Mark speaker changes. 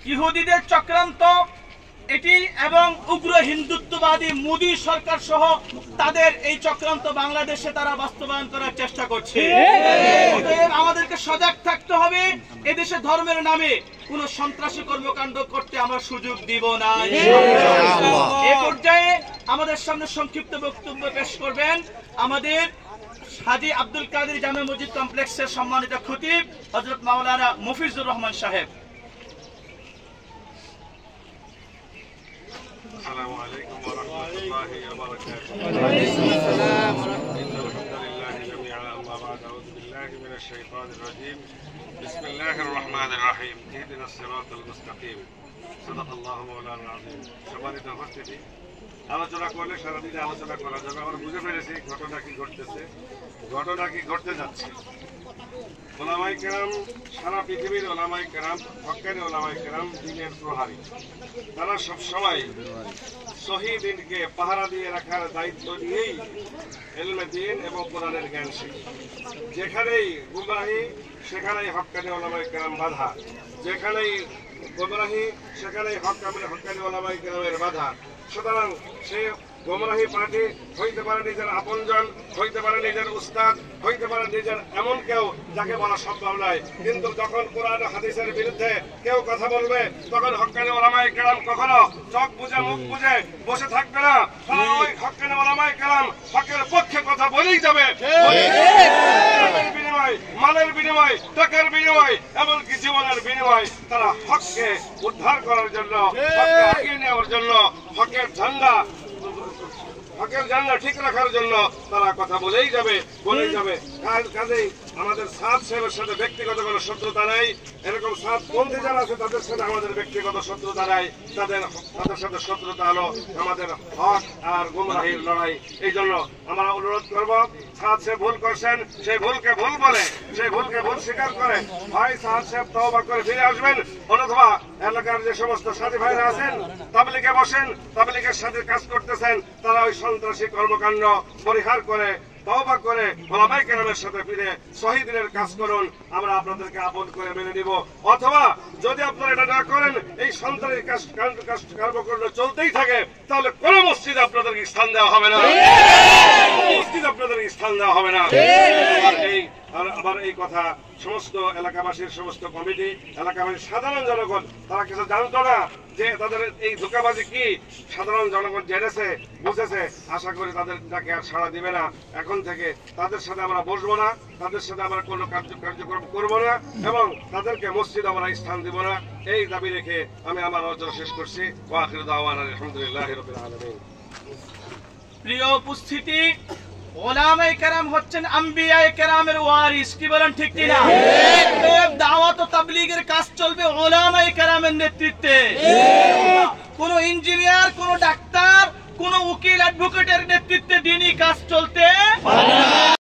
Speaker 1: ইহুদিদের চক্রান্ত এটি এবং উগ্র হিন্দুত্ববাদী মোদী সরকার সহ তাদের এই চক্রান্ত বাংলাদেশে তারা বাস্তবায়ন করার চেষ্টা করছে। অতএব আমাদেরকে সজাগ থাকতে হবে। এদেশে ধর্মের নামে কোন সন্ত্রাসী কর্মকাণ্ড করতে আমরা সুযোগ দিব না। এই পর্যায়ে আমাদের সামনে সংক্ষিপ্ত বক্তব্য পেশ করবেন আমাদের হাজী আব্দুল কাদের জামে মসজিদ কমপ্লেক্সের সম্মানিত খতিব হযরত মাওলানা মফিজুর রহমান সাহেব।
Speaker 2: السلام عليكم ورحمة الله وبركاته. وعليكم السلام ورحمة الله. الحمد لله جميعا أما بعد أعوذ بالله من الشيطان الرجيم. بسم الله الرحمن الرحيم. اهدنا الصراط المستقيم. صدق الله مولانا العظيم. সম্মানিত উপস্থিতি, আলোচনা করলে সারাদিন আলোচনা করা যাবে। আমরা বুঝে ফেলেছি ঘটনা কি ঘটতেছে, ঘটনা কি ঘটতে যাচ্ছে। ওলামায়ে কেরাম, সারা পৃথিবীর ওলামায়ে কেরাম, হক্কানি ওলামায়ে কেরাম, দ্বীনের প্রহারী। তারা সবসময় সহি দ্বীনকে পাহারা দিয়ে রাখার দায়িত্ব নিয়েই ইলমে দ্বীন এবং কোরআনের জ্ঞান শিখে। যেখানেই গুমরাহি সেখানেই হক্কানি ওলামায়ে কেরাম বাধা, যেখানেই গুমরাহি সেখানেই হক্কানি ওলামায়ে কেরামের বাধা। সুতরাং সে গোমরাহি পার্টি হইতে পারে নিজের আপনজন, হইতে পারে নিজের উস্তাদ, হইতে পারে নিজের এমন কেউ যাকে বলা সম্ভব নয়। কিন্তু যখন কোরআন হাদিসের বিরুদ্ধে কেউ কথা বলবে তখন হক্কানি ওলামায়ে কেরাম কখনো চোখ বুজে মুখ বুজে বসে থাকবে না। ওই হক্কানি ওলামায়ে কেরাম হকের পক্ষে কথা বলেই যাবে। বিনিময়, মালের বিনিময়, টাকার বিনিময়, এমনকি জীবনের বিনিময় তারা হককে উদ্ধার করার জন্য, হককে এগিয়ে নেওয়ার জন্য, হকের ঝান্ডা ঠিক রাখার জন্য তারা কথা বলেই যাবে। কাজেই আমাদের সাদ সাহেবের সাথে ব্যক্তিগত কোনো শত্রুতা নেই। এরকম সাদ পন্থী যারা আছে তাদের সাথে আমাদের ব্যক্তিগত শত্রুতা নাই। তাদের সাথে শত্রুতা হলো আমাদের হক আর গুমরাহির লড়াই। এই জন্য আমরা অনুরোধ করবো, সাদ সাহেব ভুল করছেন, সেই ভুলকে ভুল বলে, সেই ভুলকে ভুল স্বীকার করে ভাই সাদ সাহেব তওবা করে ফিরে আসবেন। অথবা এলাকার যে সমস্ত সাথী ভাইরা আছেন, তাবলীগে বসেন, তাবলীগের সাথে কাজ করতেছেন, তারা ওই সন্ত্রাসী কর্মকাণ্ড পরিহার করে তওবা করে ওলামায়ে কেরামের সাথে ফিরে সহি দ্বীনের কাজ করুন। আমরা আপনাদেরকে আপন করে মেনে নিব। অথবা যদি আপনারা এটা না করেন, এই সন্ত্রাসী কর্মকাণ্ড চলতেই থাকে, তাহলে কোন মসজিদে আপনাদেরকে স্থান দেওয়া হবে না, মসজিদ আপনাদেরকে স্থান দেওয়া হবে না। আবার এই কথা সমস্ত এলাকাবাসীর, সমস্ত কমিটি, এলাকাবাসীর সাধারণ জনগণ তারা কিছু জানতো না যে তাদের এই ধোঁকাবাজি কি। সাধারণ জনগণ জেনেছে, বুঝেছে। আশা করি তাদেরটাকে আর সাড়া দিবে না। এখন থেকে তাদের সাথে আমরা বসবো না, তাদের সাথে আমরা কোনো কার্যক্রম করবো না এবং তাদেরকে মসজিদ আমরা স্থান দিব না। এই দাবি রেখে আমি আমার আলোচনা শেষ করছি। ওয়া আখিরু দাওয়ানা আলহামদুলিল্লাহি রাব্বিল আলামিন।
Speaker 1: প্রিয় উপস্থিতি, ওলামায়ে কেরাম হচ্ছেন আম্বিয়ায়ে কেরামের ওয়ারিস। কি বলেন, ঠিক কিনা? দাওয়াত ও তাবলীগের কাজ চলবে ওলামায়ে কেরামের নেতৃত্বে। কোন ইঞ্জিনিয়ার, কোন ডাক্তার, কোন উকিল, অ্যাডভোকেটের নেতৃত্বে দ্বীনি কাজ চলতে পারে না।